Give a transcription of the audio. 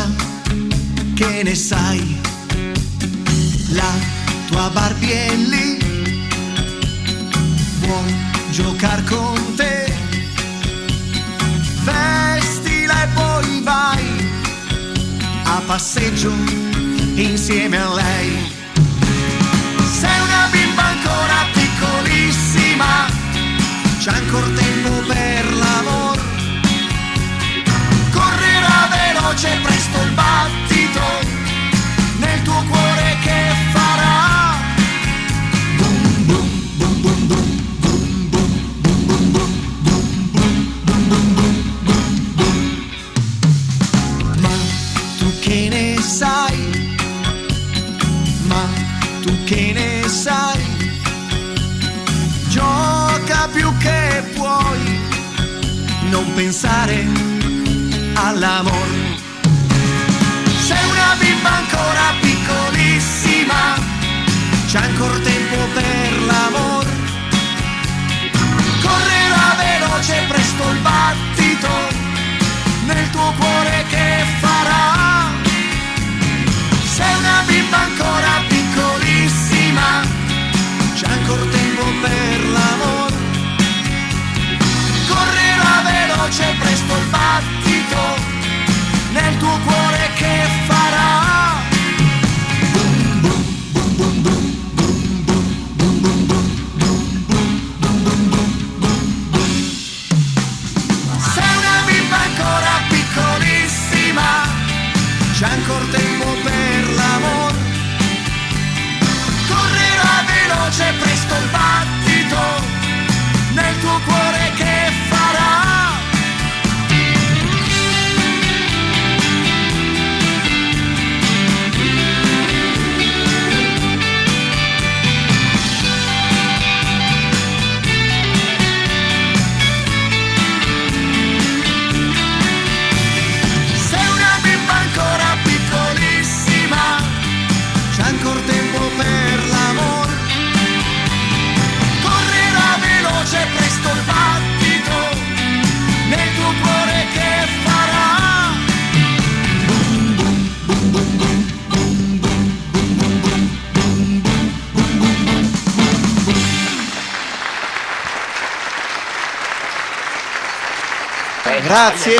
ora che ne sai, la tua Barbie è lì, vuoi giocar con te, vestila e poi vai a passeggio insieme a lei. Sei una bimba ancora piccolissima, c'è ancora tempo per l'amor, correrà veloce presto il battito nel tuo cuore che farà bum bum bum bum bum bum bum bum bum bum bum bum bum. Ma tu che ne sai, ma tu che ne sai, gioca più che puoi, non pensare all'amor. Sei una bimba ancora piccolissima, c'è ancora tempo per l'amor, correrà veloce presto il battito nel tuo cuore che farà. Sei una bimba ancora piccolissima, c'è ancora tempo per l'amor, correrà veloce presto il battito nel tuo cuore che farà bum bum bum bum bum bum bum bum bum bum bum. Sei una bimba ancora piccolissima, c'è ancora tempo per l'amor, correrà veloce presto il battito nel tuo cuore che farà. Sei una bimba ancora piccolissima, c'è ancora tempo per l'amor, correrà veloce presto il battito nel tuo cuore che farà bum bum bum bum bum bum bum bum bum bum. Grazie.